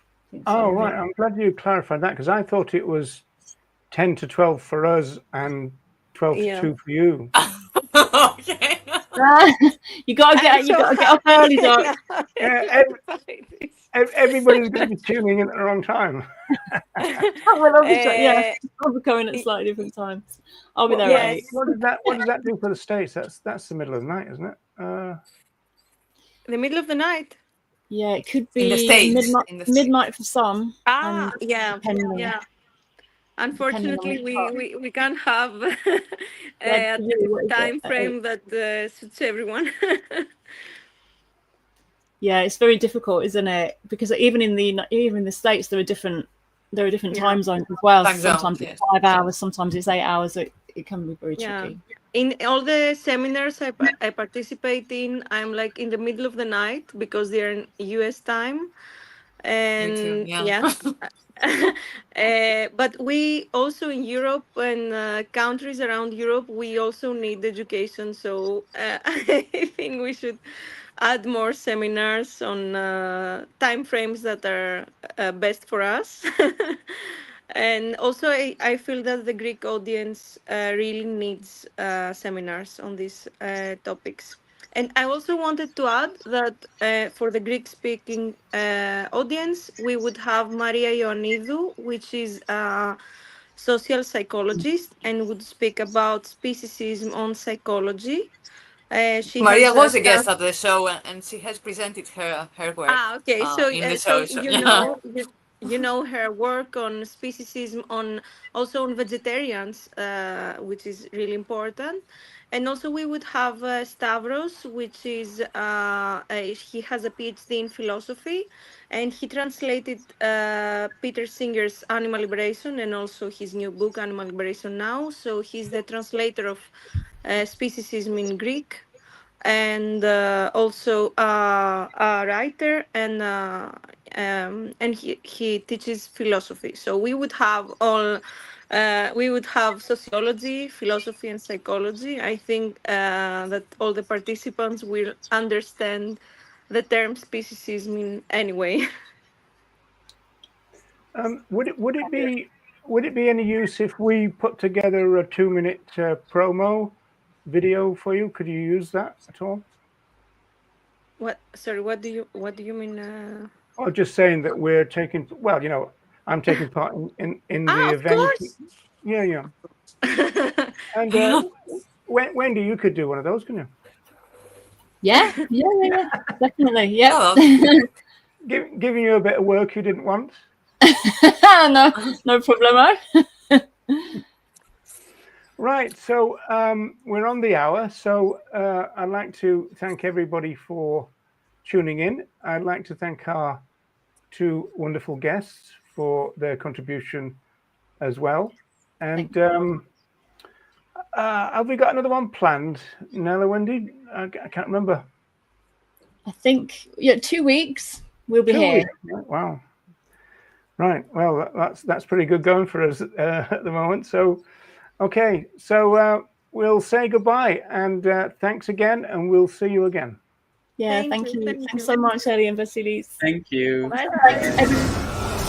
Oh, right. I'm glad you clarified that, because I thought it was 10 to 12 for us and 12 to 2 for you. Okay. You gotta get up early, Doc. Yeah, everybody's going to be tuning in at the wrong time. I'll be going at slightly different times. I'll be there at 8. What does that do for the States? That's the middle of the night, isn't it? The middle of the night. Yeah, it could be in the States. midnight for some. Yeah. Unfortunately, we can't have a time frame that suits everyone. Yeah, it's very difficult, isn't it? Because even in the States, there are different time zones as well. Sometimes it's 5 hours, sometimes it's 8 hours. It can be very tricky. In all the seminars I participate in, I'm like in the middle of the night because they're in US time. And Me too, but we also in Europe and countries around Europe, we also need education. So I think we should add more seminars on time frames that are best for us. And also, I feel that the Greek audience really needs seminars on these topics. And I also wanted to add that for the Greek-speaking audience, we would have Maria Ioannidou, which is a social psychologist and would speak about speciesism on psychology. Maria was a guest at the show, and she has presented her work. Okay, so in the show. you know you know, her work on speciesism, on also on vegetarians, which is really important. And also we would have Stavros, which is he has a PhD in philosophy, and he translated Peter Singer's Animal Liberation and also his new book Animal Liberation Now. So he's the translator of speciesism in Greek, and also a writer, and he teaches philosophy. So we would have all we would have sociology, philosophy, and psychology. I think that all the participants will understand the term speciesism in any way. Would it be any use if we put together a 2-minute promo video for you? Could you use that at all? What? Sorry. What do you mean? Or just saying that we're taking. Well, you know, I'm taking part in the Of event. course. Yeah. And Wendy, you could do one of those, couldn't you? Yeah, definitely. Yeah. Oh, Giving you a bit of work you didn't want. No problemo. Right, so we're on the hour, so I'd like to thank everybody for tuning in. I'd like to thank our 2 wonderful guests for their contribution as well. And have we got another one planned, Nella, Wendy? I can't remember. I think 2 weeks we'll be 2 here. weeks. Wow. Right, well, that's pretty good going for us at the moment. So, okay, so we'll say goodbye, and thanks again, and we'll see you again. Yeah, thank you. Thanks so much, Elli and Vasilis. Thank you. Bye. Thanks, everyone.